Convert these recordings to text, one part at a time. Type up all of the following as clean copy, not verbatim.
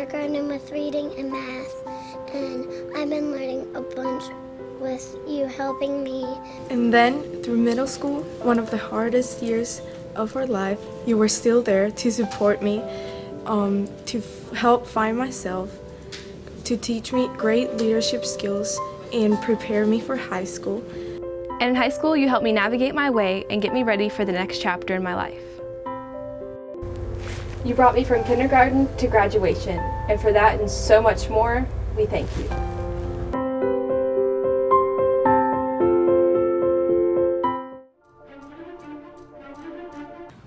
kindergarten with reading and math, and I've been learning a bunch with you helping me. And then, through middle school, one of the hardest years of our life, you were still there to support me, to help find myself, to teach me great leadership skills, and prepare me for high school. And in high school, you helped me navigate my way and get me ready for the next chapter in my life. You brought me from kindergarten to graduation, and for that and so much more, we thank you.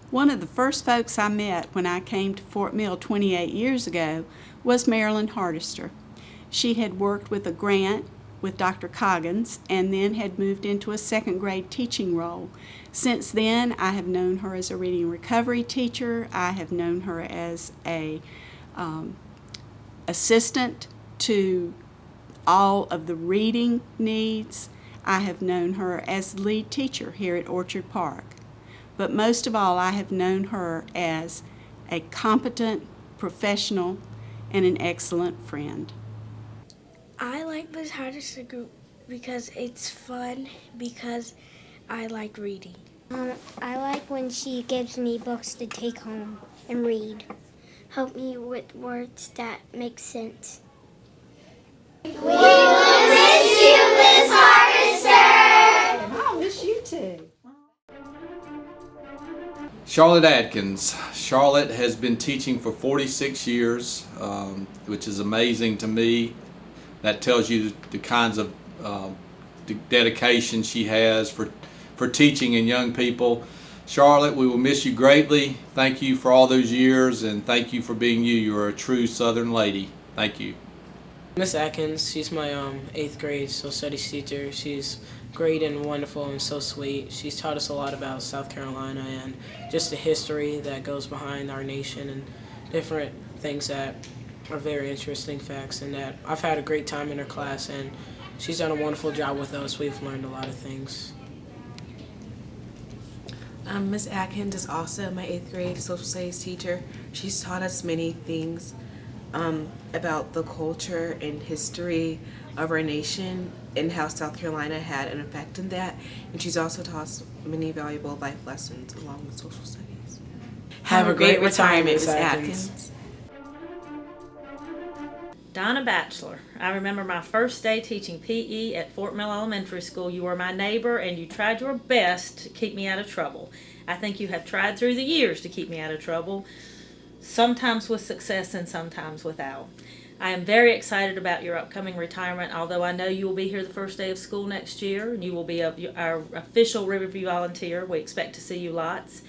One of the first folks I met when I came to Fort Mill 28 years ago was Marilyn Hardister. She had worked with a grant with Dr. Coggins and then had moved into a second grade teaching role. Since then, I have known her as a reading recovery teacher. I have known her as a assistant to all of the reading needs. I have known her as lead teacher here at Orchard Park. But most of all, I have known her as a competent professional and an excellent friend. I like Ms. Hardister group because it's fun, because I like reading. I like when she gives me books to take home and read. Help me with words that make sense. We will miss you, Miss Hardister! And I'll miss you too. Charlotte Adkins. Charlotte has been teaching for 46 years, which is amazing to me. That tells you the kinds of dedication she has for teaching in young people. Charlotte, we will miss you greatly. Thank you for all those years, and thank you for being you. You're a true Southern lady. Thank you. Miss Atkins, she's my 8th grade social studies teacher. She's great and wonderful and so sweet. She's taught us a lot about South Carolina and just the history that goes behind our nation and different things that are very interesting facts, and that I've had a great time in her class, and she's done a wonderful job with us. We've learned a lot of things. Miss Atkins is also my 8th grade social studies teacher. She's taught us many things about the culture and history of our nation and how South Carolina had an effect in that. And she's also taught us many valuable life lessons along with social studies. Have a great retirement, Miss Atkins. Donna Batchelor. I remember my first day teaching PE at Fort Mill Elementary School. You were my neighbor and you tried your best to keep me out of trouble. I think you have tried through the years to keep me out of trouble, sometimes with success and sometimes without. I am very excited about your upcoming retirement, although I know you will be here the first day of school next year, and you will be our official Riverview volunteer. We expect to see you lots.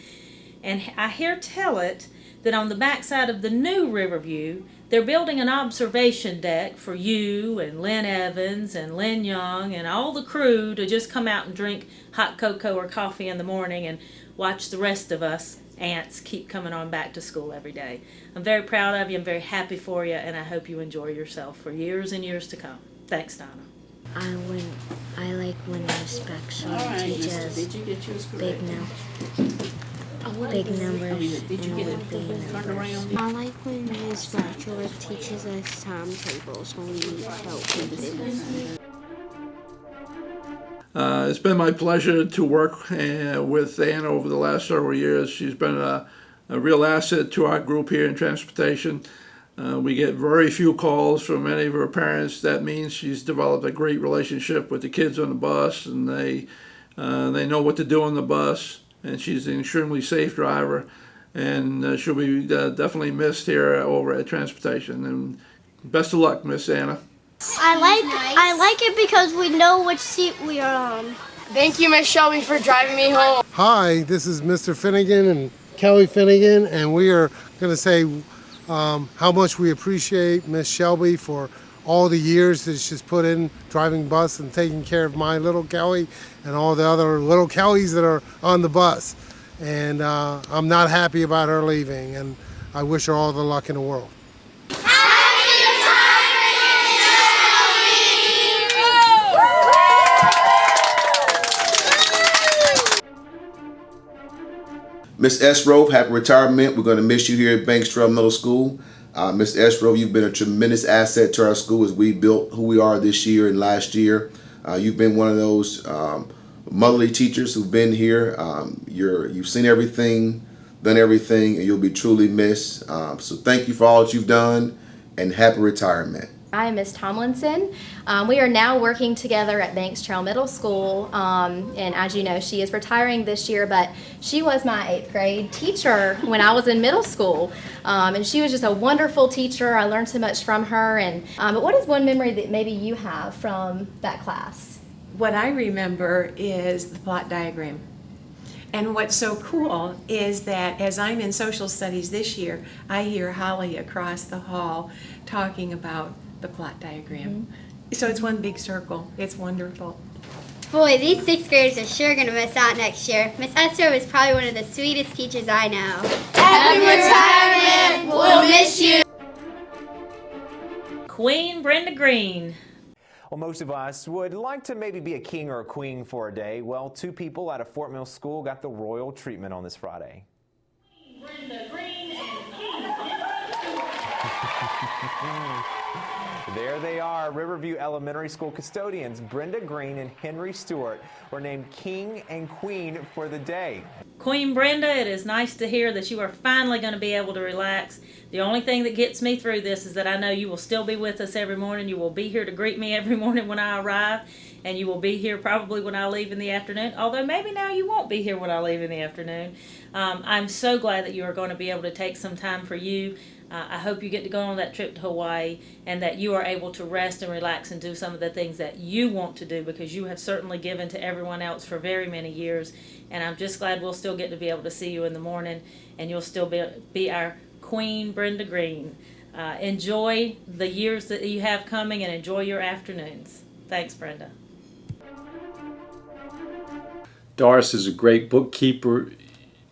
And I hear tell it that on the backside of the new Riverview, they're building an observation deck for you and Lynn Evans and Lynn Young and all the crew to just come out and drink hot cocoa or coffee in the morning and watch the rest of us ants keep coming on back to school every day. I'm very proud of you. I'm very happy for you, and I hope you enjoy yourself for years and years to come. Thanks, Donna. I like when Miss Baxter teaches big numbers and big numbers. I like when Miss Baxter teaches us timetables when we need help with business. It's been my pleasure to work with Anna over the last several years. She's been a real asset to our group here in transportation. We get very few calls from any of her parents. That means she's developed a great relationship with the kids on the bus, and they know what to do on the bus. And she's an extremely safe driver, and she'll be definitely missed here over at transportation. And best of luck, Miss Anna. I like it because we know which seat we are on. Thank you, Miss Shelby, for driving me home. Hi, this is Mr. Finnegan and Kelly Finnegan, and we are going to say how much we appreciate Miss Shelby for all the years that she's put in driving bus and taking care of my little Kelly and all the other little Kellys that are on the bus. And I'm not happy about her leaving, and I wish her all the luck in the world. Miss S. Rope, happy retirement. We're going to miss you here at Bankstrap Middle School. Ms. Esro, you've been a tremendous asset to our school as we built who we are this year and last year. You've been one of those motherly teachers who've been here. You've seen everything, done everything, and you'll be truly missed. So thank you for all that you've done, and happy retirement. I am Ms. Tomlinson. We are now working together at Banks Trail Middle School, and as you know, she is retiring this year, but she was my 8th grade teacher when I was in middle school, and she was just a wonderful teacher. I learned so much from her. And but what is one memory that maybe you have from that class? What I remember is the plot diagram. And what's so cool is that as I'm in social studies this year, I hear Holly across the hall talking about the plot diagram. So it's one big circle. It's wonderful. Boy, these 6th graders are sure going to miss out next year. Miss Esther was probably one of the sweetest teachers I know. Happy retirement! We'll miss you! Queen Brenda Green. Well, most of us would like to maybe be a king or a queen for a day. Well, 2 people out of Fort Mill School got the royal treatment on this Friday. Brenda Green and King. There they are. Riverview Elementary School custodians Brenda Green and Henry Stewart were named King and Queen for the day. Queen Brenda, it is nice to hear that you are finally going to be able to relax. The only thing that gets me through this is that I know you will still be with us every morning. You will be here to greet me every morning when I arrive, and you will be here probably when I leave in the afternoon, although maybe now you won't be here when I leave in the afternoon. I'm so glad that you are going to be able to take some time for you. I hope you get to go on that trip to Hawaii and that you are able to rest and relax and do some of the things that you want to do, because you have certainly given to everyone else for very many years. And I'm just glad we'll still get to be able to see you in the morning, and you'll still be our Queen Brenda Green. Enjoy the years that you have coming and enjoy your afternoons. Thanks, Brenda. Doris is a great bookkeeper.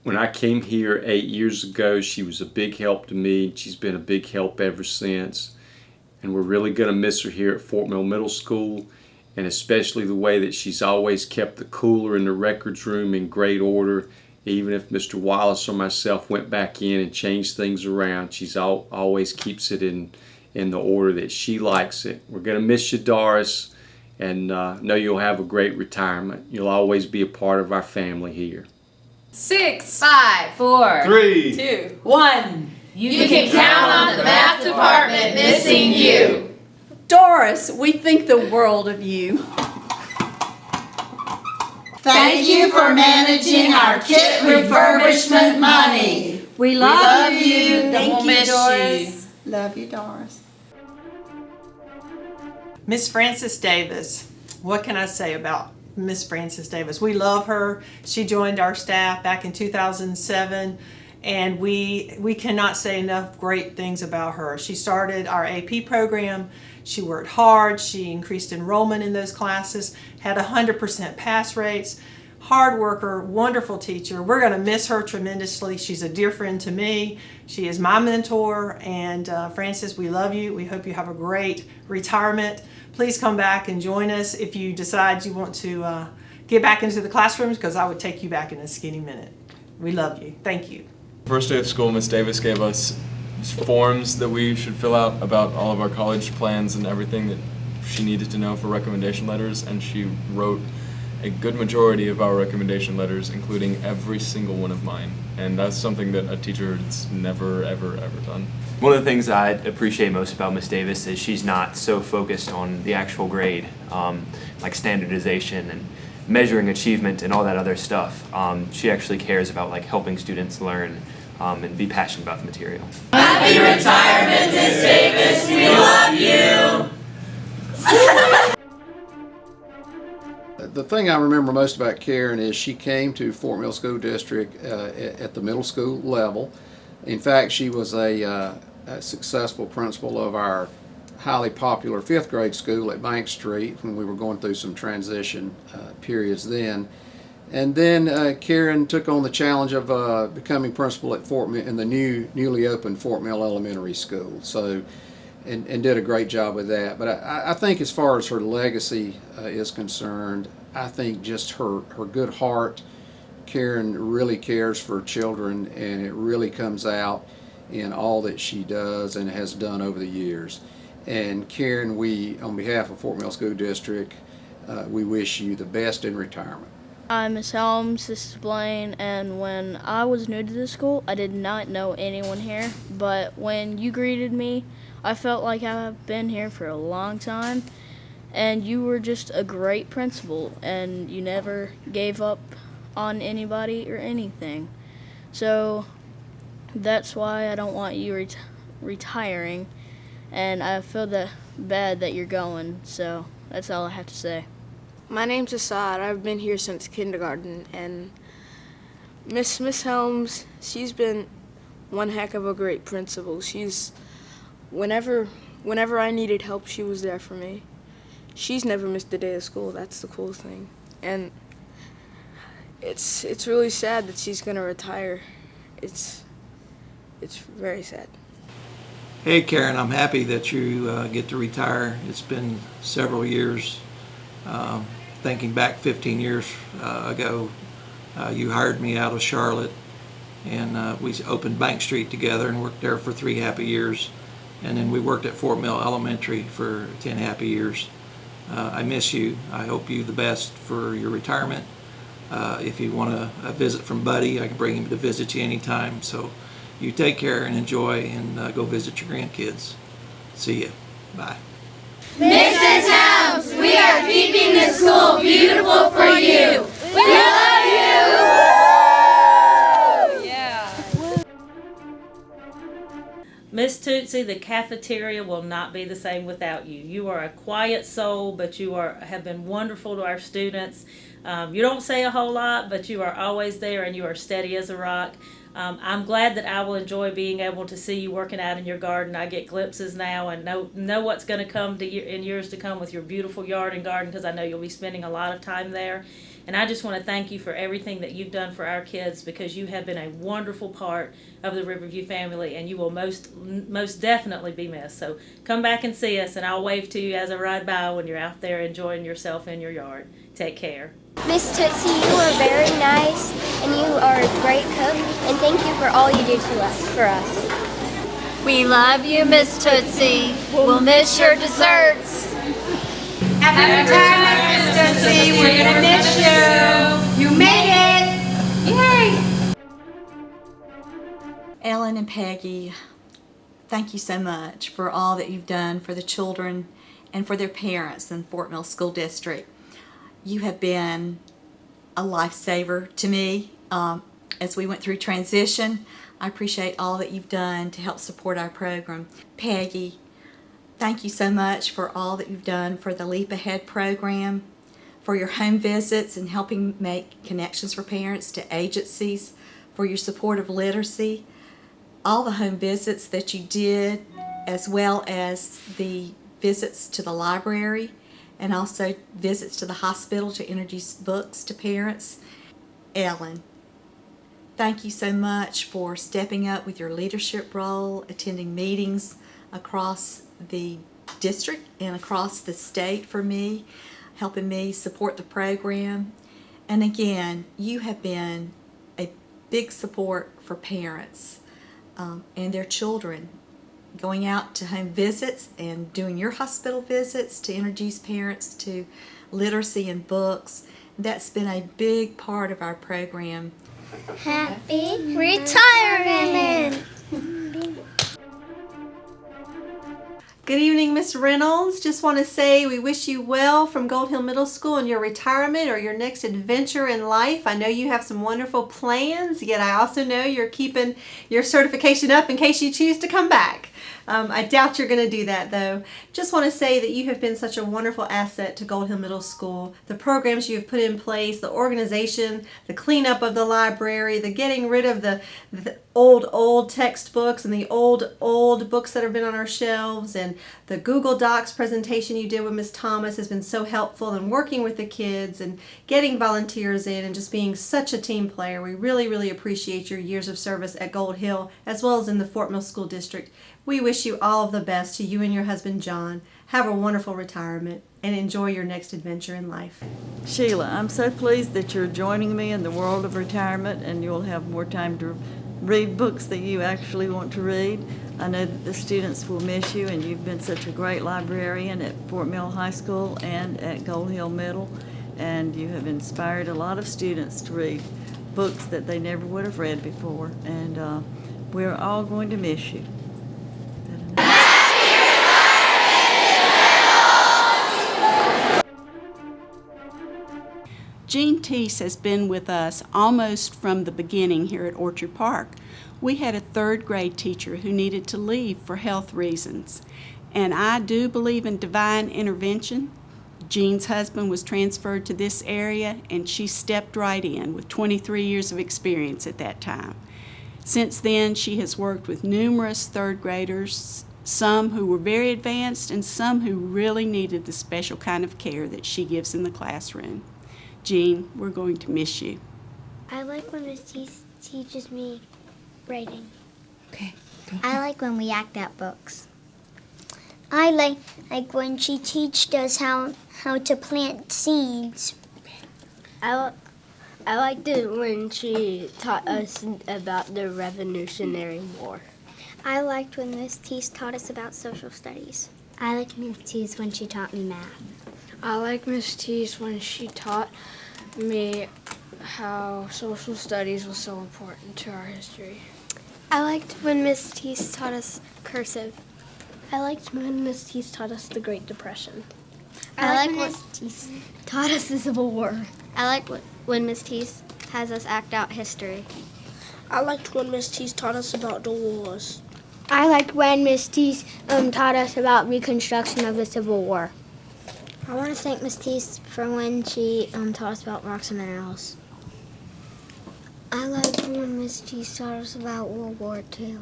When I came here 8 years ago, she was a big help to me. She's been a big help ever since. And we're really going to miss her here at Fort Mill Middle School, and especially the way that she's always kept the cooler in the records room in great order. Even if Mr. Wallace or myself went back in and changed things around, she's always keeps it in the order that she likes it. We're going to miss you, Doris, and know you'll have a great retirement. You'll always be a part of our family here. 6, 5, 4, 3, 2, 1. You can count on the math department missing you. Doris, we think the world of you. Thank you for managing our kit refurbishment money. We love you. Thank you, Doris. Love you, Doris. Miss Frances Davis. What can I say about Miss Frances Davis? We love her. She joined our staff back in 2007, and we cannot say enough great things about her. She started our AP program. She worked hard. She increased enrollment in those classes, had 100% pass rates. Hard worker, wonderful teacher. We're going to miss her tremendously. She's a dear friend to me. She is my mentor. And Frances, we love you. We hope you have a great retirement. Please come back and join us if you decide you want to get back into the classrooms, because I would take you back in a skinny minute. We love you. Thank you. First day of school, Miss Davis gave us forms that we should fill out about all of our college plans and everything that she needed to know for recommendation letters, and she wrote a good majority of our recommendation letters, including every single one of mine. And that's something that a teacher has never, ever, ever done. One of the things I appreciate most about Miss Davis is she's not so focused on the actual grade, like standardization and measuring achievement and all that other stuff. She actually cares about like helping students learn and be passionate about the material. Happy retirement, Miss Davis. We love you. The thing I remember most about Karen is she came to Fort Mill School District at the middle school level. In fact, she was a successful principal of our highly popular 5th grade school at Bank Street when we were going through some transition periods then. And then Karen took on the challenge of becoming principal at Fort Mill in the newly opened Fort Mill Elementary School. So, and did a great job with that. But I think as far as her legacy is concerned, I think just her good heart. Karen really cares for children, and it really comes out in all that she does and has done over the years. And Karen, we, on behalf of Fort Mill School District, we wish you the best in retirement. Hi, Miss Helms, this is Blaine, and when I was new to this school, I did not know anyone here, but when you greeted me, I felt like I've been here for a long time, and you were just a great principal, and you never gave up on anybody or anything. So that's why I don't want you retiring, and I feel bad that you're going, so that's all I have to say. My name's Assad. I've been here since kindergarten, and Miss Helms, she's been one heck of a great principal. She's whenever I needed help, she was there for me. She's never missed a day of school. That's the cool thing, and it's really sad that she's gonna retire. It's very sad. Hey Karen, I'm happy that you get to retire. It's been several years. Thinking back 15 years ago, you hired me out of Charlotte, and we opened Bank Street together and worked there for 3 happy years. And then we worked at Fort Mill Elementary for 10 happy years. I miss you. I hope you the best for your retirement. If you want a visit from Buddy, I can bring him to visit you anytime. So you take care and enjoy, and go visit your grandkids. See you. Bye. Mrs. Helms, we are keeping the school beautiful for you. We love you! Yeah. Miss Tootsie, the cafeteria will not be the same without you. You are a quiet soul, but you have been wonderful to our students. You don't say a whole lot, but you are always there, and you are steady as a rock. I'm glad that I will enjoy being able to see you working out in your garden. I get glimpses now and know what's going to come in years to come with your beautiful yard and garden, because I know you'll be spending a lot of time there. And I just want to thank you for everything that you've done for our kids, because you have been a wonderful part of the Riverview family, and you will most definitely be missed. So come back and see us, and I'll wave to you as I ride by when you're out there enjoying yourself in your yard. Take care. Miss Tootsie, you are very nice, and you are a great cook, and thank you for all you do for us. We love you, Miss Tootsie. We'll miss your desserts. Happy retirement, Miss Tootsie. We're going to miss you. You made it. Yay! Ellen and Peggy, thank you so much for all that you've done for the children and for their parents in Fort Mill School District. You have been a lifesaver to me as we went through transition. I appreciate all that you've done to help support our program. Peggy, thank you so much for all that you've done for the Leap Ahead program, for your home visits and helping make connections for parents to agencies, for your support of literacy, all the home visits that you did, as well as the visits to the library, and also visits to the hospital to introduce books to parents. Ellen, thank you so much for stepping up with your leadership role, attending meetings across the district and across the state for me, helping me support the program. And again, you have been a big support for parents and their children, going out to home visits and doing your hospital visits to introduce parents to literacy and books. That's been a big part of our program. Happy retirement! Good evening, Miss Reynolds. Just want to say we wish you well from Gold Hill Middle School in your retirement or your next adventure in life. I know you have some wonderful plans, yet I also know you're keeping your certification up in case you choose to come back. I doubt you're going to do that, though. Just want to say that you have been such a wonderful asset to Gold Hill Middle School. The programs you have put in place, the organization, the cleanup of the library, the getting rid of the old textbooks and the old books that have been on our shelves, and the Google Docs presentation you did with Miss Thomas has been so helpful, and working with the kids and getting volunteers in and just being such a team player. We really, really appreciate your years of service at Gold Hill as well as in the Fort Mill School District. We wish you all of the best, to you and your husband John. Have a wonderful retirement and enjoy your next adventure in life. Sheila, I'm so pleased that you're joining me in the world of retirement, and you'll have more time to read books that you actually want to read. I know that the students will miss you, and you've been such a great librarian at Fort Mill High School and at Gold Hill Middle, and you have inspired a lot of students to read books that they never would have read before, and we're all going to miss you. Jean Teese has been with us almost from the beginning here at Orchard Park. We had a third grade teacher who needed to leave for health reasons, and I do believe in divine intervention. Jean's husband was transferred to this area, and she stepped right in with 23 years of experience at that time. Since then, she has worked with numerous third graders, some who were very advanced and some who really needed the special kind of care that she gives in the classroom. Jean, we're going to miss you. I like when Miss teaches me writing. Okay. I like when we act out books. I like when she teaches us how to plant seeds. I liked it when she taught us about the Revolutionary War. I liked when Miss Teese taught us about social studies. I liked Miss Teese when she taught me math. I like Miss Teese when she taught me how social studies was so important to our history. I liked when Miss Teese taught us cursive. I liked when Miss Teese taught us the Great Depression. I like when Miss Teese taught us the Civil War. I like when Miss Teese has us act out history. I liked when Miss Teese taught us about the wars. I liked when Miss Teese taught us about Reconstruction of the Civil War. I want to thank Miss Teese for when she taught us about rocks and minerals. I liked when Miss Teese taught us about World War II.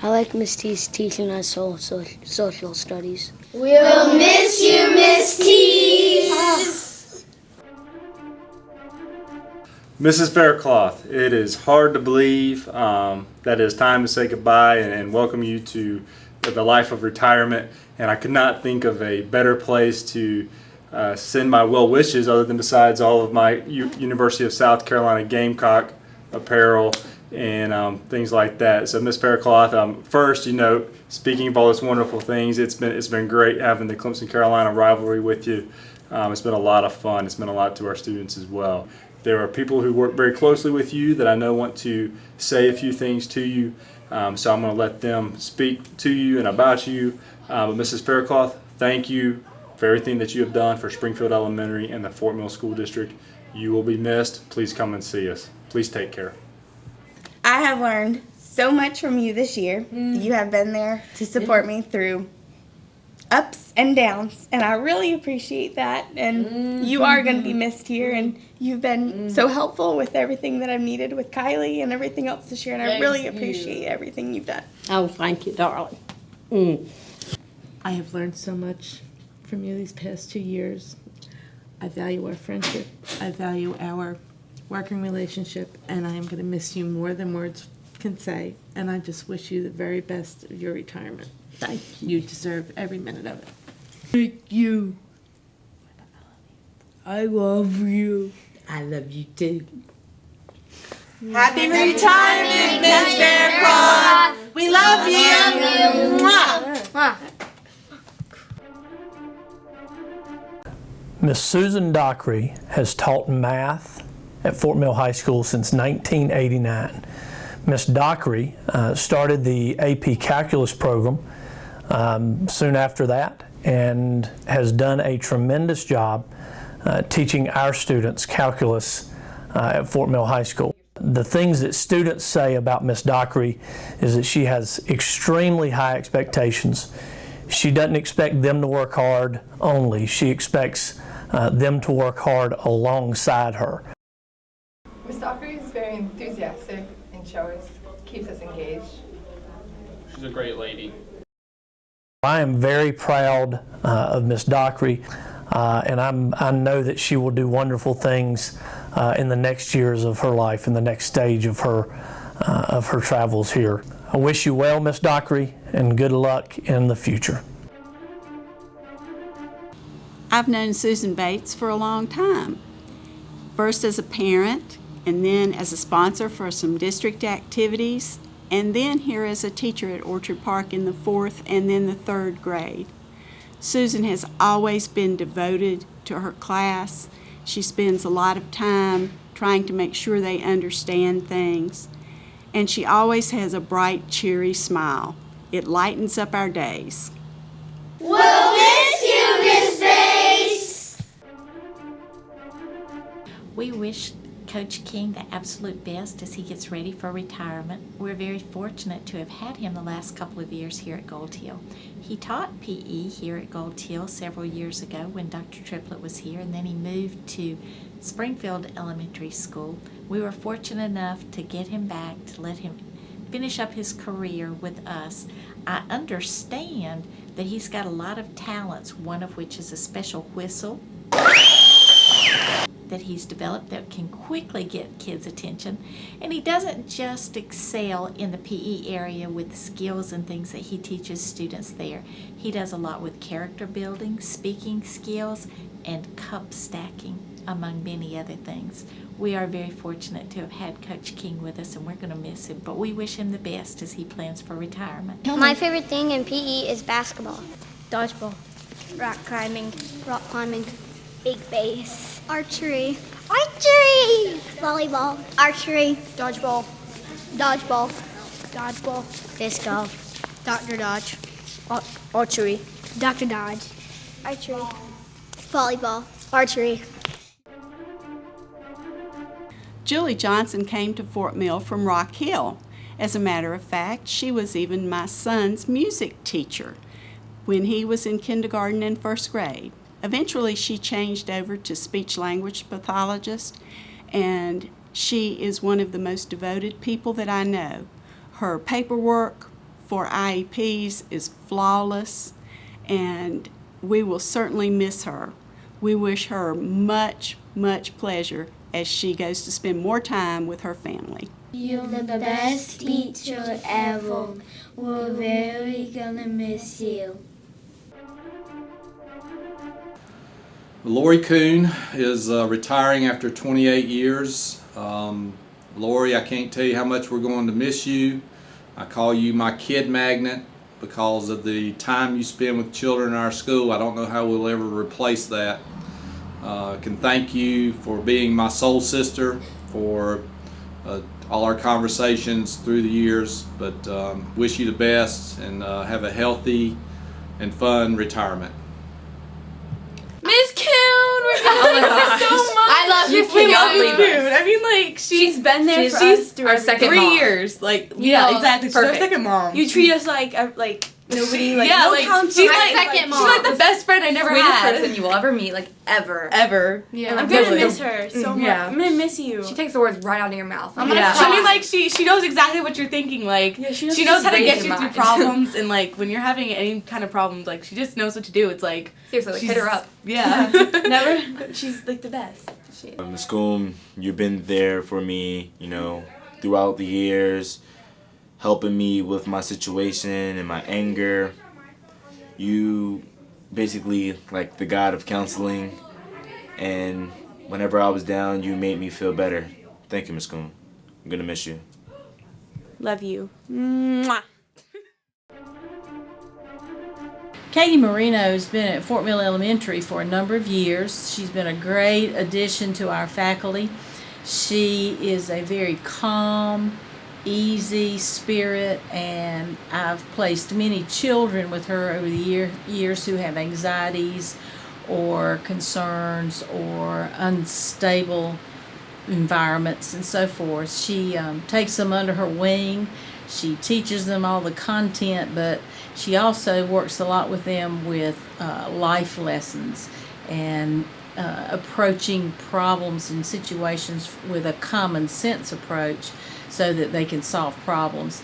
I like Miss Teese teaching us social studies. We'll miss you, Miss Teese. Mrs. Faircloth, it is hard to believe that it is time to say goodbye and welcome you to the life of retirement. And I could not think of a better place to send my well wishes other than besides all of my University of South Carolina Gamecock apparel and things like that. So Ms. Faircloth, first, speaking of all those wonderful things, it's been great having the Clemson Carolina rivalry with you. It's been a lot of fun. It's meant a lot to our students as well. There are people who work very closely with you that I know want to say a few things to you. So I'm going to let them speak to you and about you. But Mrs. Faircloth, thank you for everything that you have done for Springfield Elementary and the Fort Mill School District. You will be missed. Please come and see us. Please take care. I have learned so much from you this year. You have been there to support me through ups and downs, and I really appreciate that. And you are going to be missed here, and you've been so helpful with everything that I've needed with Kylie and everything else this year, and I really appreciate everything you've done. Oh, thank you, darling. I have learned so much from you these past 2 years. I value our friendship. I value our working relationship, and I am going to miss you more than words can say. And I just wish you the very best of your retirement. Thank you. You deserve every minute of it. Thank you. I love you. I love you too. Happy retirement, Miss Faircloth. We love you. Mwah. Miss Susan Dockery has taught math at Fort Mill High School since 1989. Miss Dockery started the AP Calculus program soon after that and has done a tremendous job teaching our students calculus at Fort Mill High School. The things that students say about Miss Dockery is that she has extremely high expectations. She doesn't expect them to work hard only. She expects them to work hard alongside her. Miss Dockery is very enthusiastic and she always keeps us engaged. She's a great lady. I am very proud of Miss Dockery, and I know that she will do wonderful things in the next years of her life, in the next stage of her travels here. I wish you well, Miss Dockery, and good luck in the future. I've known Susan Bates for a long time, first as a parent and then as a sponsor for some district activities, and then here as a teacher at Orchard Park in the 4th and then the 3rd grade. Susan has always been devoted to her class. She spends a lot of time trying to make sure they understand things, and she always has a bright, cheery smile. It lightens up our days. We'll miss you, Miss Bass. We wish Coach King the absolute best as he gets ready for retirement. We're very fortunate to have had him the last couple of years here at Gold Hill. He taught PE here at Gold Hill several years ago when Dr. Triplett was here, and then he moved to Springfield Elementary School. We were fortunate enough to get him back to let him finish up his career with us. I understand that he's got a lot of talents, one of which is a special whistle that he's developed that can quickly get kids' attention. And he doesn't just excel in the PE area with the skills and things that he teaches students there. He does a lot with character building, speaking skills, and cup stacking, among many other things. We are very fortunate to have had Coach King with us, and we're going to miss him, but we wish him the best as he plans for retirement. My favorite thing in PE is basketball, Dodgeball. rock climbing, big base, Archery. volleyball, archery, Dodgeball. dodgeball, disc golf, Dr. Dodge. archery, Dr. Dodge. archery, volleyball, Archery. Julie Johnson came to Fort Mill from Rock Hill. As a matter of fact, she was even my son's music teacher when he was in kindergarten and 1st grade. Eventually, she changed over to speech-language pathologist, and she is one of the most devoted people that I know. Her paperwork for IEPs is flawless, and we will certainly miss her. We wish her much, much pleasure as she goes to spend more time with her family. You're the best teacher ever. We're very gonna miss you. Lori Kuhn is retiring after 28 years. Lori, I can't tell you how much we're going to miss you. I call you my kid magnet because of the time you spend with children in our school. I don't know how we'll ever replace that. I can thank you for being my soul sister, for all our conversations through the years, but wish you the best and have a healthy and fun retirement. Miss Kuhn, we're gonna miss you so much. I love Miss We Kuhn. love Miss Kuhn. I mean, like she's been there for us through our second 3 mom. years. Like Yeah, exactly. She's our perfect. second mom. You treat us like nobody. Like Yeah, no like, counseling. she's my second mom. She's like the best friend I never Sweetest had. person you will ever meet, like ever. Ever. Yeah. I'm gonna miss her so much. Yeah. I'm gonna miss you. She takes the words right out of your mouth. I'm Yeah. gonna I mean, like she knows exactly what you're thinking. Like she knows how to get you through problems, and like when you're having any kind of problems, like she just knows what to do. It's like seriously, like, hit her up. Yeah. Never. She's like the best. Ms. Kuhn, you've been there for me, throughout the years, helping me with my situation and my anger. You basically like the god of counseling, and whenever I was down, you made me feel better. Thank you, Ms. Kuhn. I'm gonna miss you. Love you. Mwah. Katie Marino's been at Fort Mill Elementary for a number of years. She's been a great addition to our faculty. She is a very calm, easy spirit, and I've placed many children with her over the years who have anxieties or concerns or unstable environments and so forth. She takes them under her wing. She teaches them all the content, but she also works a lot with them with life lessons and approaching problems and situations with a common sense approach so that they can solve problems.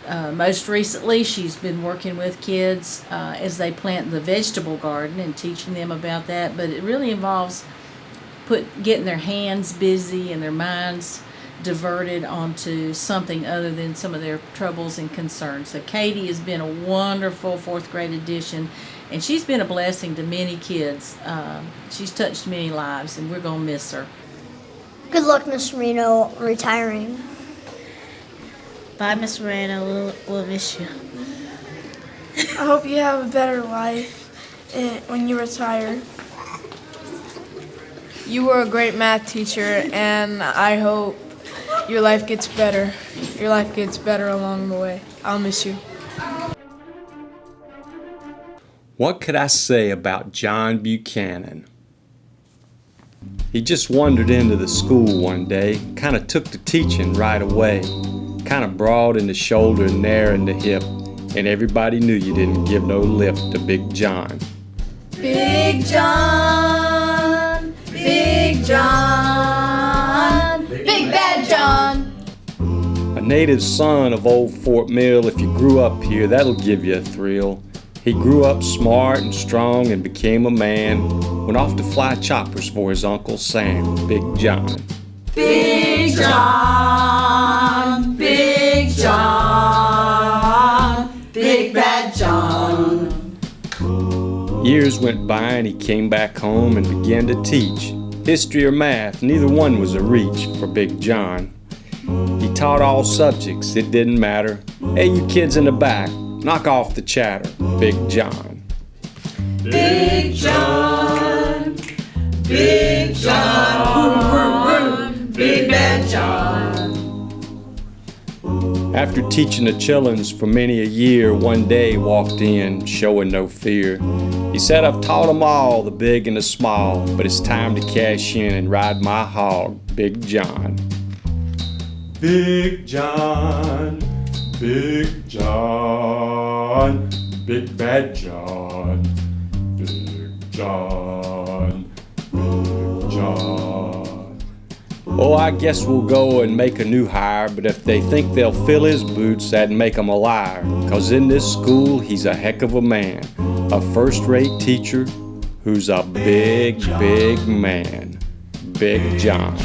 Most recently, she's been working with kids as they plant the vegetable garden and teaching them about that, but it really involves getting their hands busy and their minds diverted onto something other than some of their troubles and concerns. So Katie has been a wonderful 4th grade addition, and she's been a blessing to many kids. She's touched many lives, and we're going to miss her. Good luck, Miss Reno, retiring. Bye, Miss Moreno. We'll miss you. I hope you have a better life when you retire. You were a great math teacher, and I hope your life gets better. Your life gets better along the way. I'll miss you. What could I say about John Buchanan? He just wandered into the school one day, kind of took to teaching right away, kind of broad in the shoulder and narrow in the hip, and everybody knew you didn't give no lip to Big John. Big John, Big John, Big Bad John. A native son of old Fort Mill, if you grew up here, that'll give you a thrill. He grew up smart and strong and became a man, went off to fly choppers for his Uncle Sam, Big John. Big John, Big John, Big Bad John. Years went by and he came back home and began to teach. History or math, neither one was a reach for Big John. He taught all subjects, it didn't matter. Hey, you kids in the back, knock off the chatter, Big John. Big John, Big John, Big Bad John. After teaching the chillins for many a year, one day walked in, showing no fear. He said, I've taught them all, the big and the small, but it's time to cash in and ride my hog, Big John. Big John, Big John, Big Bad John, Big John, Big John. Oh, I guess we'll go and make a new hire, but if they think they'll fill his boots, that'd make 'em a liar. 'Cause in this school, he's a heck of a man, a first-rate teacher who's a big, big man, Big John.